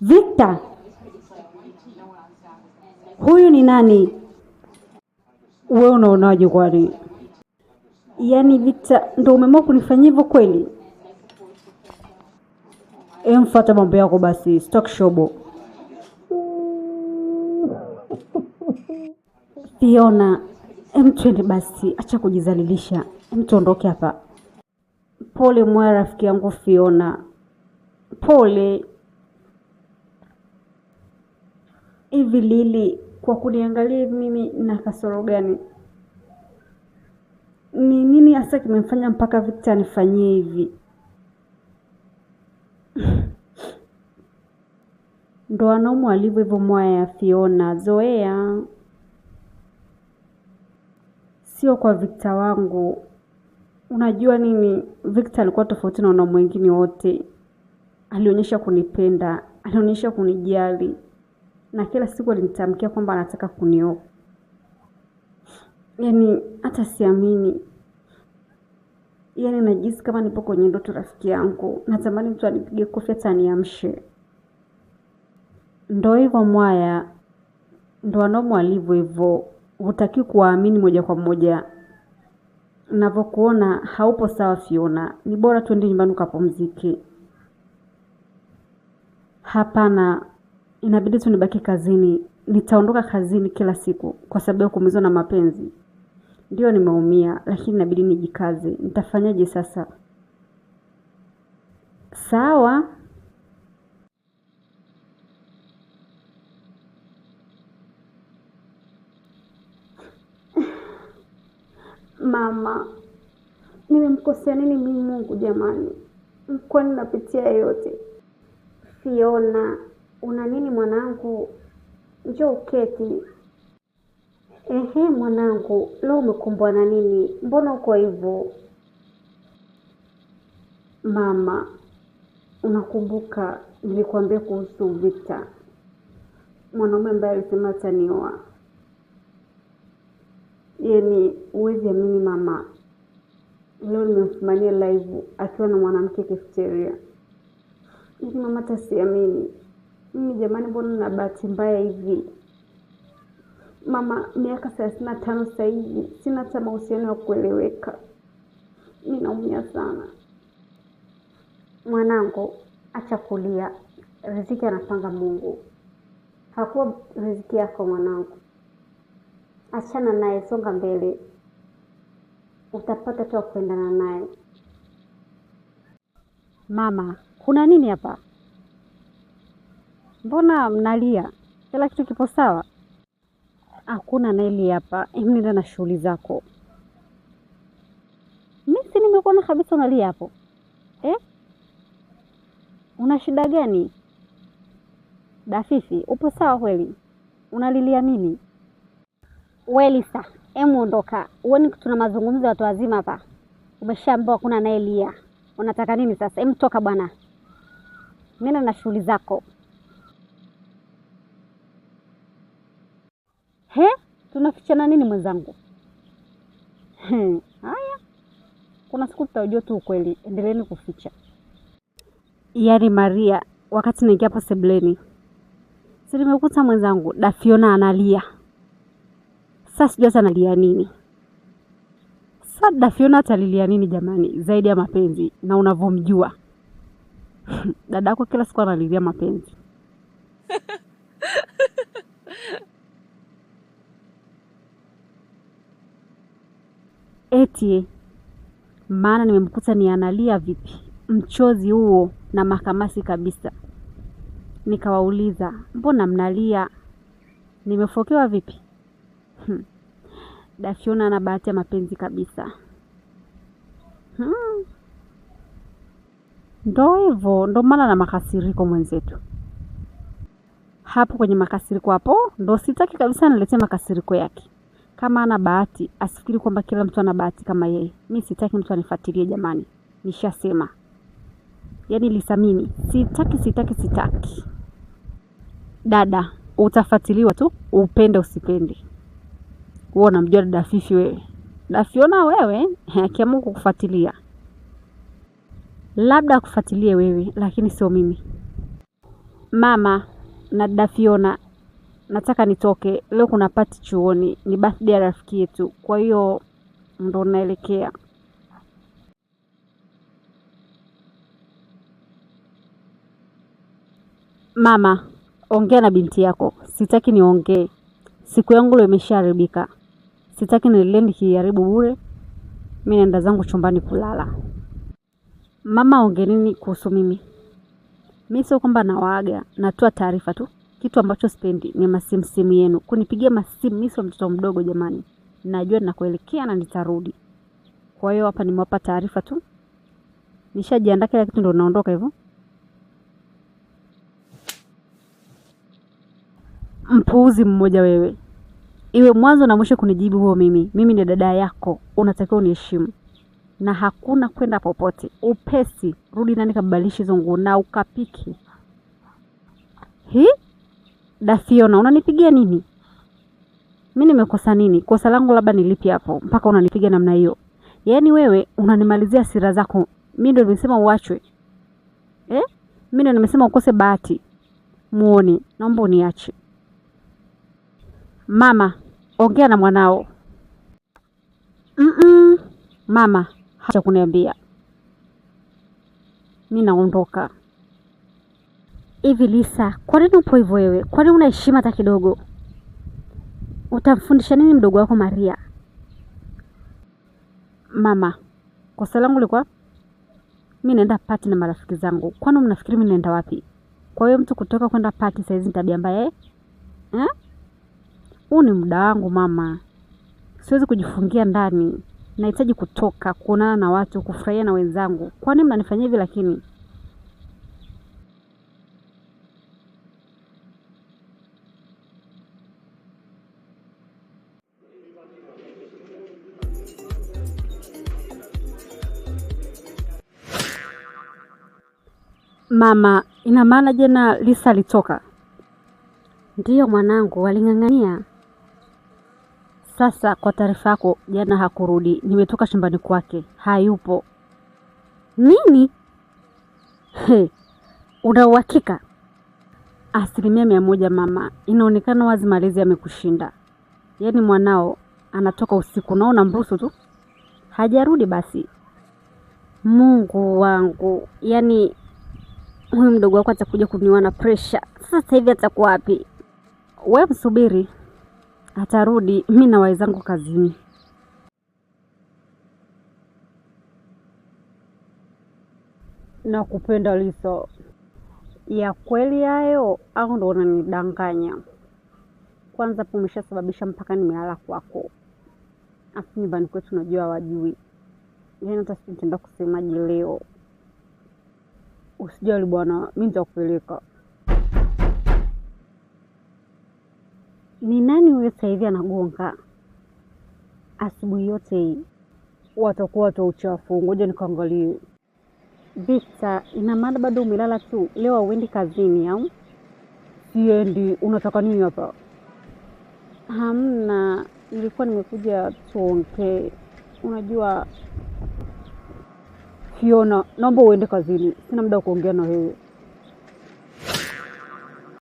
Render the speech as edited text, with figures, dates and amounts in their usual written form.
Victor, huyu ni nani? Wewe unaonaje kwani? Yaani Victor ndio umeamua kunifanyia hivyo kweli? Mfuata mambo yako basi, stock shobo. Fiona, twende basi, acha kujizalilisha. Tuondoke hapa. Pole mwa rafiki yangu Fiona. Pole. Hivi Lili, kwa kuniangalia mimi na kasoro gani? Ni nini hasa kimemfanya mpaka Victor anifanyie hivi? Ndo wanaume walivyo hivyo mwaya ya Fiona, zoea. Sio kwa Victor wangu. Unajua nini? Victor alikuwa tofauti na wanaume wengine wote. Alionyesha kunipenda, alionyesha kunijali. Na kila siku alinitamkia kwamba anataka kunioa. Yaani hata siamini. Yaani najisi kama nipo kwenye ndoto rafiki yangu. Natamani mtu anipige kofi hata aniamshe. Ndo hivyo mwaya. Ndo wanaume walivyo hivyo. Hutaki kuwaamini moja kwa moja. Ninavyokuona haupo sawa Fiona. Ni bora twende nyumbani ukapumzike. Hapana, inabidi tu nibaki kazini. Nitaondoka kazini kila siku kwa sababu ya kuumizwa na mapenzi. Ndio nimeumia, lakini inabidi nijikaze. Nitafanyaje sasa? Sawa. Mama, nimemkosea nini mimi Mungu jamani? Kwani napitia yote? Fiona, una nini mwanangu? Njoo uketi. Mwanangu, leo umekumbwa na nini? Mbona uko hivyo? Mama, unakumbuka nilikwambia kuhusu Victor? Mwanaume ambaye alisema atanioa. Yaani huwezi amini mama. Leo nimemfumania live akiwa na mwanamke Kefteria. Hivi mama hata siamini. Mimi jamani mbona nina bahati mbaya hivi? Mama, miaka 35 sasa hivi sina hata mahusiano ya kueleweka. Ninaumia sana. Mwanangu, acha kulia. Riziki anapanga Mungu. Hakuwa riziki yako mwanangu. Achana naye, songa mbele. Utapata tu kuendana naye. Mama, kuna nini hapa? Mbona mnalia? Kila kitu kipo sawa? Hakuna naili hapa. Nenda na shughuli zako. Mimi si nimekuona kabisa unalia hapo. Una shida gani? Dafifi, upo sawa kweli? Unalilia nini? Welisa, ondoka. Uone tuna mazungumzo ya watu wazima hapa. Umeshaambiwa kuna naelia. Unataka nini sasa? Toka bwana. Nenda na shughuli zako. Tunafichana nini mwenzangu? Haya. Kuna siku tutajua tu ukweli. Endeleeni kuficha. Yaani Maria, wakati naingia hapa sebleni, si nimekuta mwenzangu Dafiona analia. Sasa sijui analia nini. Sasa Dafiona atalilia nini jamani zaidi ya mapenzi na unavomjua. Dadako kila siku analilia mapenzi. Eti maana nimemkuta ni analia vipi? Mchozi huo na makamasi kabisa. Nikawauliza, mbona mnalia? Nimefokewa vipi? Dafiona ana bahati ya mapenzi kabisa. Ndo hivyo, ndo maana na makasiriko mwenzetu. Hapo kwenye makasiriko hapo, ndo sitaki kabisa niletee makasiriko yake. Kama ana bahati, asifikiri kwamba kila mtu ana bahati kama yeye. Mimi sitaki mtu anifuatilie jamani. Nishasema. Yaani Lisa mimi, sitaki. Dada, utafuatiliwa tu, upende usipende. Wewe unamjua dada Fifi wewe. Dafiona wewe, akiamua kukufuatilia. Labda akufuatilie wewe, lakini sio mimi. Mama na dada Fiona, nataka nitoke. Leo kuna party chuoni, ni birthday ya rafiki yetu. Kwa hiyo ndo naelekea. Mama, ongea na binti yako. Sitaki niongee. Siku yangu leo imeshaharibika. Sitaki niendelee nikiharibu bure. Mimi naenda zangu chumbani kulala. Mama, ongea nini kuhusu mimi? Mimi sio kwamba nawaaga, natoa taarifa tu. Kitu ambacho sipendi ni masimu yenu. Kunipigia masimu, mimi sio mtoto mdogo jamani. Najua ninakoelekea na nitarudi. Kwa hiyo hapa nimewapa taarifa tu. Nishajiandaa kila kitu, ndo naondoka hivyo. Mpuuzi mmoja wewe. Iwe mwanzo na mwisho kunijibu huo mimi. Mimi ni dada yako, unatakiwa uniheshimu. Na hakuna kwenda popote. Upesi, rudi nani kabadilisha hizo nguo na ukapiki. Dafiona, unanipigia nini? Mimi nimekosa nini? Kosa langu labda nilipi hapo mpaka unanipiga namna hiyo? Yaani wewe unanimalizia hasira zako. Mimi ndio nimesema uachwe. Mimi ndio nimesema ukose bahati. Muone, naomba uniache. Mama, ongea na mwanao. Mama, acha kuniambia. Mimi naondoka. Hivi Lisa, kwa nini upo hivyo wewe? Kwa nini una heshima hata kidogo? Utamfundisha nini mdogo wako Maria? Mama, kosa langu lilikuwa mimi naenda party na marafiki zangu. Kwani mnafikiri mimi naenda wapi? Kwa hiyo mtu kutoka kwenda party saizi ni tabia mbaya huu ni muda wangu mama. Siwezi kujifungia ndani. Nahitaji kutoka, kuonana na watu, kufurahia na wenzangu. Kwa nini mnanifanyia hivi lakini? Mama, ina maana jana Lisa alitoka? Ndiyo mwanangu, waling'ang'ania. Sasa kwa taarifa yako, jana hakurudi. Nimetoka shambani kwake, hayupo. Nini? Una uhakika? 100% mama. Inaonekana wazi malezi yamekushinda. Yaani mwanao anatoka usiku na unamruhusu tu. Hajarudi basi. Mungu wangu. Yaani huyu mdogo wako atakuja kuniwa na pressure. Sasa hivi atakuwa wapi? Wewe msubiri. Atarudi, mimi na wenzangu kazini. Nakupenda Lisa. Ya kweli hayo au ndo unanidanganya? Kwanza hapo umeshasababisha mpaka nimelala kwako. Afu nyumbani kwetu unajua hawajui. Yaani hata sitaenda kusemaje leo. Usijali bwana, mimi nitakupeleka. Ni nani huyo sasa hivi anagonga? Asubuhi yote hii. Watakuwa watu uchafu. Ngoja nikaangalie. Victor, ina maana bado umelala tu? Leo hauendi kazini au? Siendi. Unataka nini hapa? Hamna, nilikuwa nimekuja tuongee. Unajua Fiona, naomba uende kazini. Sina muda wa kuongea na wewe.